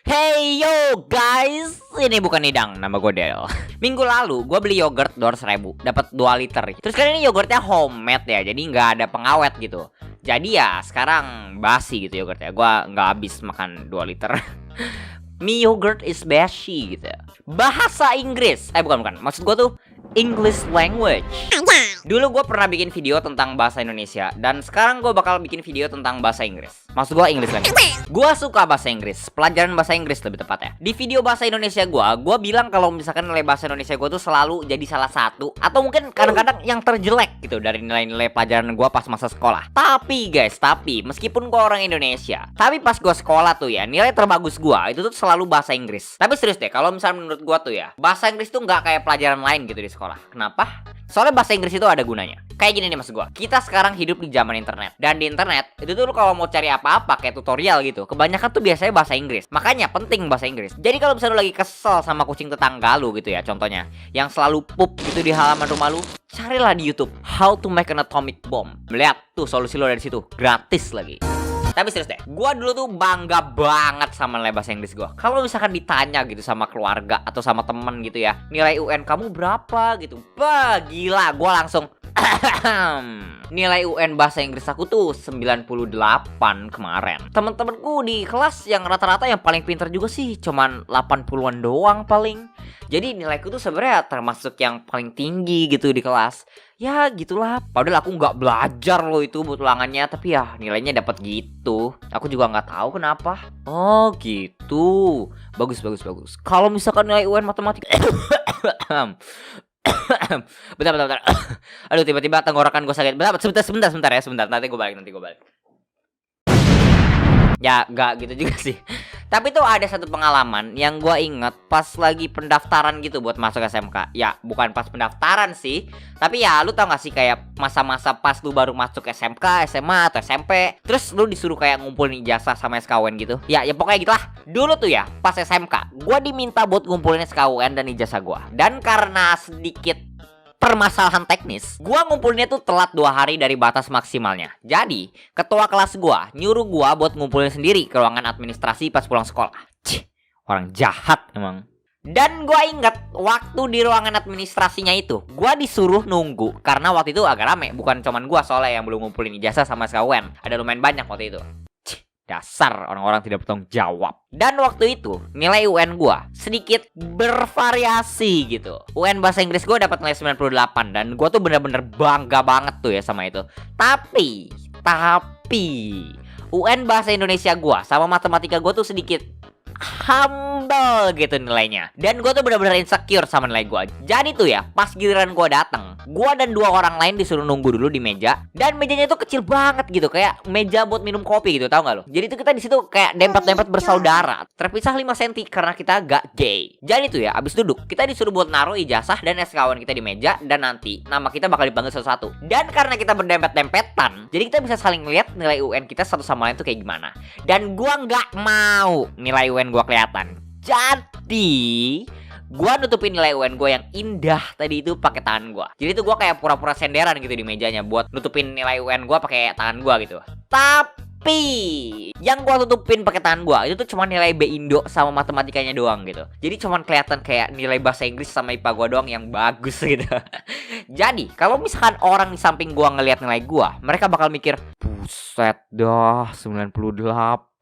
Hey yo guys, ini bukan Nidang, nama gue Del. Minggu lalu gue beli yogurt 200.000, dapat 2 liter. Terus kan ini yogurtnya homemade ya, jadi nggak ada pengawet gitu. Jadi ya sekarang basi gitu yogurtnya. Gue nggak habis makan 2 liter. Mi yogurt is basi gitu. Bahasa Inggris, bukan. Maksud gue tuh English language. Dulu gue pernah bikin video tentang bahasa Indonesia, dan sekarang gue bakal bikin video tentang bahasa Inggris. Maksud gue English language. Gue suka bahasa Inggris, pelajaran bahasa Inggris lebih tepatnya. Di video bahasa Indonesia gue bilang kalau misalkan nilai bahasa Indonesia gue tuh selalu jadi salah satu, atau mungkin kadang-kadang yang terjelek gitu dari nilai-nilai pelajaran gue pas masa sekolah. Tapi meskipun gue orang Indonesia, tapi pas gue sekolah tuh ya, nilai terbagus gue itu tuh selalu bahasa Inggris. Tapi serius deh, kalau misalnya menurut gue tuh ya, bahasa Inggris tuh nggak kayak pelajaran lain gitu di sekolah. Kenapa? Soalnya bahasa Inggris itu ada gunanya. Kayak gini nih maksud gue, kita sekarang hidup di zaman internet, dan di internet itu tuh kalau mau cari apa-apa kayak tutorial gitu, kebanyakan tuh biasanya bahasa Inggris. Makanya penting bahasa Inggris. Jadi kalau misalnya lu lagi kesel sama kucing tetangga lu gitu ya, contohnya yang selalu pup gitu di halaman rumah lu, carilah di YouTube How to Make an Atomic Bomb. Lihat tuh solusi lo dari situ, gratis lagi. Tapi serius deh, gue dulu tuh bangga banget sama nilai bahasa Inggris gue. Kalau misalkan ditanya gitu sama keluarga atau sama temen gitu ya, nilai UN kamu berapa gitu, bah gila, gue langsung nilai UN bahasa Inggris aku tuh 98 kemarin. Temen-temenku di kelas yang rata-rata yang paling pinter juga sih cuman 80-an doang paling. Jadi nilaiku tuh sebenarnya termasuk yang paling tinggi gitu di kelas. Ya gitulah. Padahal aku nggak belajar loh itu buat ulangannya, tapi ya nilainya dapat gitu. Aku juga nggak tahu kenapa. Oh gitu. Bagus. Kalau misalkan nilai UN matematika bentar. Aduh, tiba-tiba tenggorokan gue sakit. Sebentar ya. Nanti gue balik. Ya gak gitu juga sih. Tapi tuh ada satu pengalaman yang gue inget pas lagi pendaftaran gitu buat masuk SMK. Ya bukan pas pendaftaran sih, tapi ya lu tau gak sih kayak masa-masa pas lu baru masuk SMK, SMA atau SMP, terus lu disuruh kayak ngumpulin ijazah sama SKUN gitu. Ya pokoknya gitulah. Dulu tuh ya pas SMK gue diminta buat ngumpulin SKUN dan ijazah gue. Dan karena sedikit permasalahan teknis, gua ngumpulinnya tuh telat 2 hari dari batas maksimalnya. Jadi ketua kelas gua nyuruh gua buat ngumpulin sendiri ke ruangan administrasi pas pulang sekolah. Cih, orang jahat emang. Dan gua inget waktu di ruangan administrasinya itu, gua disuruh nunggu karena waktu itu agak rame. Bukan cuman gua soalnya yang belum ngumpulin ijazah sama SKUN, ada lumayan banyak waktu itu. Dasar orang-orang tidak bertanggung jawab. Dan waktu itu nilai UN gua sedikit bervariasi gitu. UN bahasa Inggris gua dapat nilai 98, dan gua tuh bener-bener bangga banget tuh ya sama itu. Tapi UN bahasa Indonesia gua sama matematika gua tuh sedikit humble gitu nilainya. Dan gue tuh bener-bener insecure sama nilai gue. Jadi tuh ya pas giliran gue datang, gue dan 2 orang lain disuruh nunggu dulu di meja. Dan mejanya tuh kecil banget gitu, kayak meja buat minum kopi gitu, tau gak lo? Jadi tuh kita di situ kayak dempet-dempet bersaudara, terpisah 5 cm karena kita gak gay. Jadi tuh ya abis duduk kita disuruh buat naruh ijazah dan SKUN kita di meja, dan nanti nama kita bakal dipanggil satu-satu. Dan karena kita berdempet-dempetan, jadi kita bisa saling lihat nilai UN kita satu sama lain tuh kayak gimana. Dan gue gak mau nilai UN gue kelihatan. Jadi gue nutupin nilai UN gue yang indah tadi itu pakai tangan gue. Jadi tuh gue kayak pura-pura senderan gitu di mejanya buat nutupin nilai UN gue pakai tangan gue gitu. Tapi yang gue tutupin pakai tangan gue itu tuh cuma nilai B Indo sama matematikanya doang gitu. Jadi cuma kelihatan kayak nilai bahasa Inggris sama IPA gue doang yang bagus gitu. Jadi kalau misalkan orang di samping gue ngelihat nilai gue, mereka bakal mikir, buset dah 98,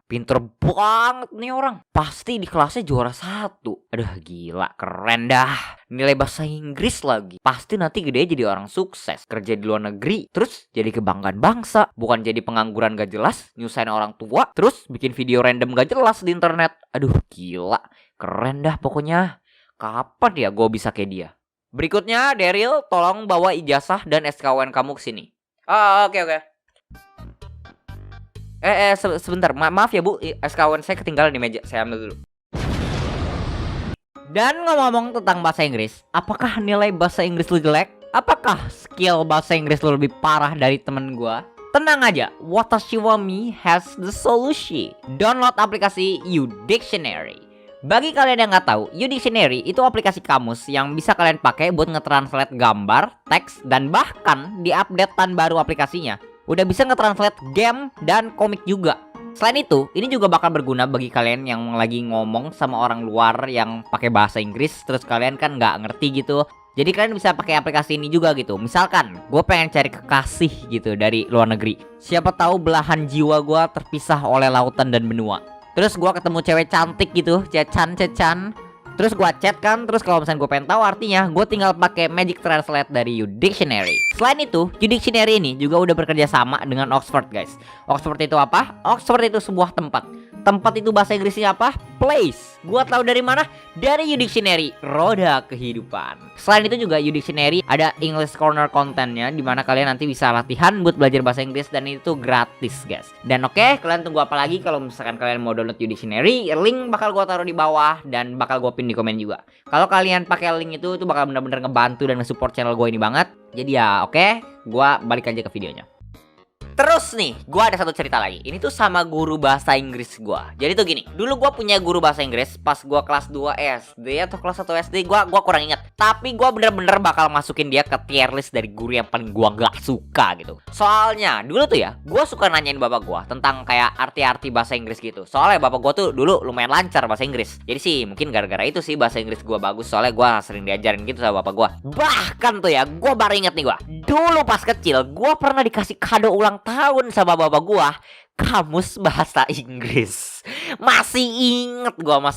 pinter banget nih orang, pasti di kelasnya juara 1. Aduh gila, keren dah. Nilai bahasa Inggris lagi, pasti nanti gede jadi orang sukses, kerja di luar negeri, terus jadi kebanggaan bangsa, bukan jadi pengangguran gak jelas, nyusahin orang tua, terus bikin video random gak jelas di internet. Aduh gila, keren dah pokoknya. Kapan ya gue bisa kayak dia? Berikutnya Daryl, tolong bawa ijazah dan SKUN kamu kesini. Oke. Sebentar, maaf ya bu, SKUN saya ketinggalan di meja, saya ambil dulu. Dan ngomong tentang bahasa Inggris, apakah nilai bahasa Inggris lu jelek? Apakah skill bahasa Inggris lu lebih parah dari temen gua? Tenang aja, Watashiwami has the solution. Download aplikasi U-Dictionary. Bagi kalian yang nggak tahu, U-Dictionary itu aplikasi kamus yang bisa kalian pakai buat nge-translate gambar, teks, dan bahkan di updatean baru aplikasinya udah bisa nge-translate game dan komik juga. Selain itu, ini juga bakal berguna bagi kalian yang lagi ngomong sama orang luar yang pakai bahasa Inggris, terus kalian kan nggak ngerti gitu. Jadi kalian bisa pakai aplikasi ini juga gitu. Misalkan, gue pengen cari kekasih gitu dari luar negeri. Siapa tahu belahan jiwa gue terpisah oleh lautan dan benua. Terus gue ketemu cewek cantik gitu, cecan. Terus gua chat kan, terus kalau misalnya gue pengen tahu artinya, gue tinggal pakai Magic Translate dari YouDictionary. Selain itu, YouDictionary ini juga udah bekerja sama dengan Oxford, guys. Oxford itu apa? Oxford itu sebuah tempat. Tempat itu bahasa Inggrisnya apa? Place. Gua tahu dari mana? Dari YouDictionary, roda kehidupan. Selain itu juga YouDictionary ada English Corner kontennya, dimana kalian nanti bisa latihan buat belajar bahasa Inggris dan itu gratis, guys. Dan oke, kalian tunggu apa lagi kalau misalkan kalian mau download YouDictionary? Link bakal gua taruh di bawah dan bakal gua pin di komen juga. Kalau kalian pakai link itu bakal bener-bener ngebantu dan nge-support channel gue ini banget. Jadi ya oke, gua balik aja ke videonya. Terus nih, gue ada satu cerita lagi. Ini tuh sama guru bahasa Inggris gue. Jadi tuh gini, dulu gue punya guru bahasa Inggris pas gue kelas 2 SD atau kelas 1 SD, gue kurang ingat. Tapi gue bener-bener bakal masukin dia ke tier list dari guru yang paling gue gak suka gitu. Soalnya dulu tuh ya, gue suka nanyain bapak gue tentang kayak arti-arti bahasa Inggris gitu. Soalnya bapak gue tuh dulu lumayan lancar bahasa Inggris. Jadi sih mungkin gara-gara itu sih bahasa Inggris gue bagus. Soalnya gue sering diajarin gitu sama bapak gue. Bahkan tuh ya, gue baru inget nih gue. Dulu pas kecil, gue pernah dikasih kado ulang tahun sama bapak gua kamus bahasa Inggris. Masih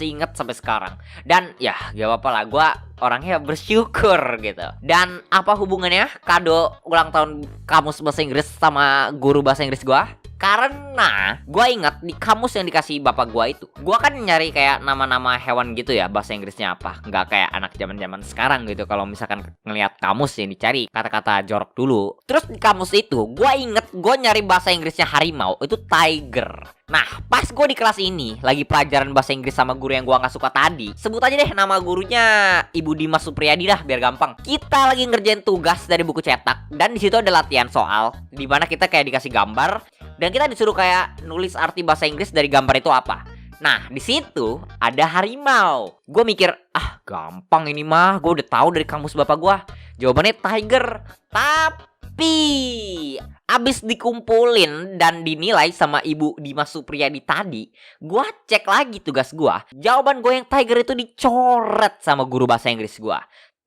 inget sampai sekarang. Dan ya gak apa-apa lah, gua orangnya bersyukur gitu. Dan apa hubungannya kado ulang tahun kamus bahasa Inggris sama guru bahasa Inggris gua? Karena gue ingat di kamus yang dikasih bapak gue itu, gue kan nyari kayak nama-nama hewan gitu ya, bahasa Inggrisnya apa. Nggak kayak anak zaman-zaman sekarang gitu. Kalau misalkan ngelihat kamus yang dicari kata-kata jorok dulu. Terus di kamus itu gue inget gue nyari bahasa Inggrisnya harimau itu tiger. Nah pas gue di kelas ini lagi pelajaran bahasa Inggris sama guru yang gue nggak suka tadi, sebut aja deh nama gurunya Ibu Dimas Supriyadi dah biar gampang. Kita lagi ngerjain tugas dari buku cetak dan di situ ada latihan soal di mana kita kayak dikasih gambar dan kita disuruh kayak nulis arti bahasa Inggris dari gambar itu apa. Nah di situ ada harimau. Gue mikir gampang ini mah, gue udah tahu dari kamus bapak gue. Jawabannya tiger. Tapi abis dikumpulin dan dinilai sama Ibu Dimas Supriyadi tadi, gue cek lagi tugas gue. Jawaban gue yang tiger itu dicoret sama guru bahasa Inggris gue.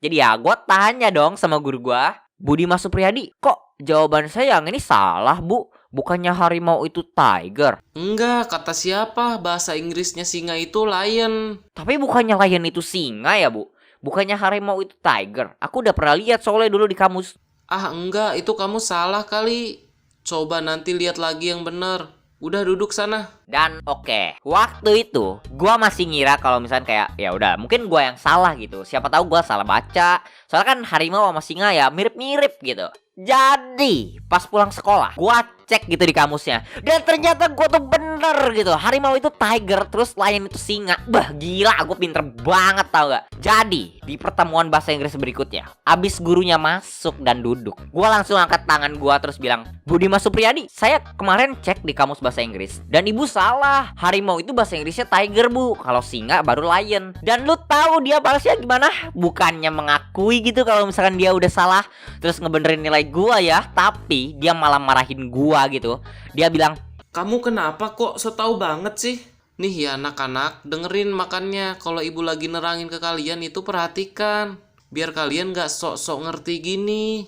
Jadi ya gue tanya dong sama guru gue, Bu Dimas Supriyadi, kok jawaban saya yang ini salah bu? Bukannya harimau itu tiger? Enggak, kata siapa? Bahasa Inggrisnya singa itu lion. Tapi bukannya lion itu singa ya bu? Bukannya harimau itu tiger? Aku udah pernah lihat soalnya dulu di kamus. Enggak, itu kamu salah kali. Coba nanti lihat lagi yang bener. Udah duduk sana. Dan oke, waktu itu gua masih ngira kalau misalnya kayak ya udah mungkin gua yang salah gitu. Siapa tahu gua salah baca. Soalnya kan harimau sama singa ya mirip-mirip gitu. Jadi pas pulang sekolah gua cek gitu di kamusnya dan ternyata gua tuh bener gitu. Harimau itu tiger, terus lion itu singa. Bah gila, gua pinter banget tau gak. Jadi di pertemuan bahasa Inggris berikutnya, abis gurunya masuk dan duduk, gua langsung angkat tangan gua terus bilang, Bu Dimas Supriyadi, saya kemarin cek di kamus bahasa Inggris dan ibu salah. Harimau itu bahasa Inggrisnya tiger bu, kalau singa baru lion. Dan lu tahu dia balasnya gimana? Bukannya mengakui gitu kalau misalkan dia udah salah terus ngebenerin nilai gua ya, tapi dia malah marahin gua gitu. Dia bilang, kamu kenapa kok so tau banget sih? Nih ya anak-anak, dengerin makannya. Kalau ibu lagi nerangin ke kalian itu perhatikan, biar kalian gak sok-sok ngerti gini.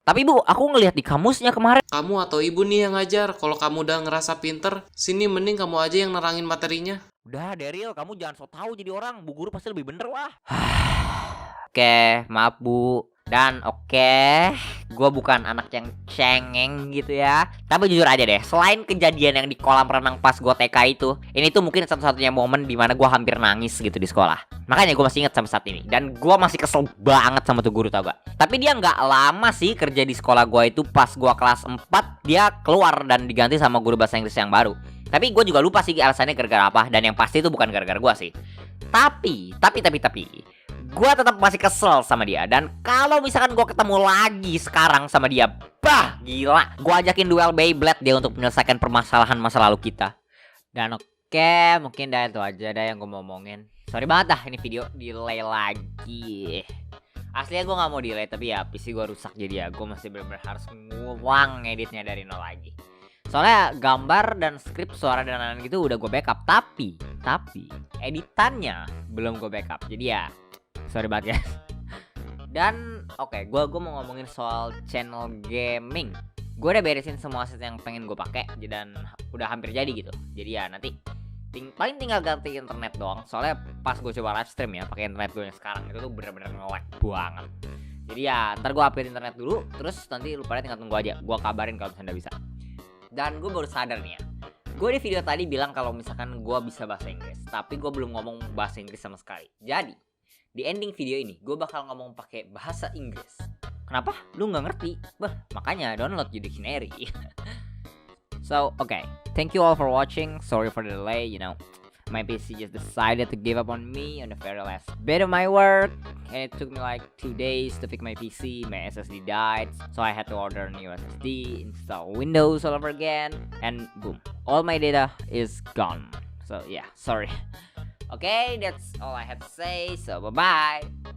tapi bu, aku ngelihat di kamusnya kemarin. Kamu atau ibu nih yang ngajar. Kalau kamu udah ngerasa pinter, sini mending kamu aja yang nerangin materinya. Udah Daryl, kamu jangan sok tahu jadi orang. Bu guru pasti lebih bener lah. Oke, maaf bu. Dan oke, gue bukan anak yang cengeng gitu ya. Tapi jujur aja deh, selain kejadian yang di kolam renang pas gue TK itu, ini tuh mungkin satu-satunya momen dimana gue hampir nangis gitu di sekolah. Makanya gue masih ingat sampai saat ini. Dan gue masih kesel banget sama tuh guru, tau gak? Tapi dia gak lama sih kerja di sekolah gue itu. Pas gue kelas 4, dia keluar dan diganti sama guru bahasa Inggris yang baru. Tapi gue juga lupa sih alasannya gara-gara apa. Dan yang pasti itu bukan gara-gara gue sih. Tapi gue tetap masih kesel sama dia. Dan kalau misalkan gue ketemu lagi sekarang sama dia, bah gila, gue ajakin duel Beyblade dia untuk menyelesaikan permasalahan masa lalu kita. Dan oke, mungkin dah itu aja dah yang gue mau omongin. Sorry banget dah, ini video delay lagi. Aslinya gue gak mau delay, tapi ya PC gue rusak. Jadi ya gue masih bener-bener harus ngulang editnya dari nol lagi. Soalnya gambar dan skrip suara dan lain-lain gitu udah gue backup. Tapi editannya belum gue backup. Jadi ya sorry banget ya. Dan oke, gue mau ngomongin soal channel gaming. Gue udah beresin semua aset yang pengen gue pakai dan udah hampir jadi gitu. Jadi ya nanti paling tinggal ganti internet doang. Soalnya pas gue coba live stream ya pakai internet gue yang sekarang itu tuh bener-bener nge-lag banget. Jadi ya ntar gue update internet dulu, terus nanti lu pada tinggal tunggu aja. Gue kabarin kalau misalnya bisa. Dan gue baru sadar nih ya, gue di video tadi bilang kalau misalkan gue bisa bahasa Inggris, tapi gue belum ngomong bahasa Inggris sama sekali. Jadi di ending video ini gue bakal ngomong pakai bahasa Inggris. Kenapa? Lu nggak ngerti? Makanya download You Dictionary. So okay, thank you all for watching. Sorry for the delay. My PC just decided to give up on me on the very last bit of my work, and it took me like 2 days to fix my PC. My SSD died, so I had to order a new SSD, install Windows all over again, and boom, all my data is gone. So yeah, sorry. Okay, that's all I have to say, so bye-bye.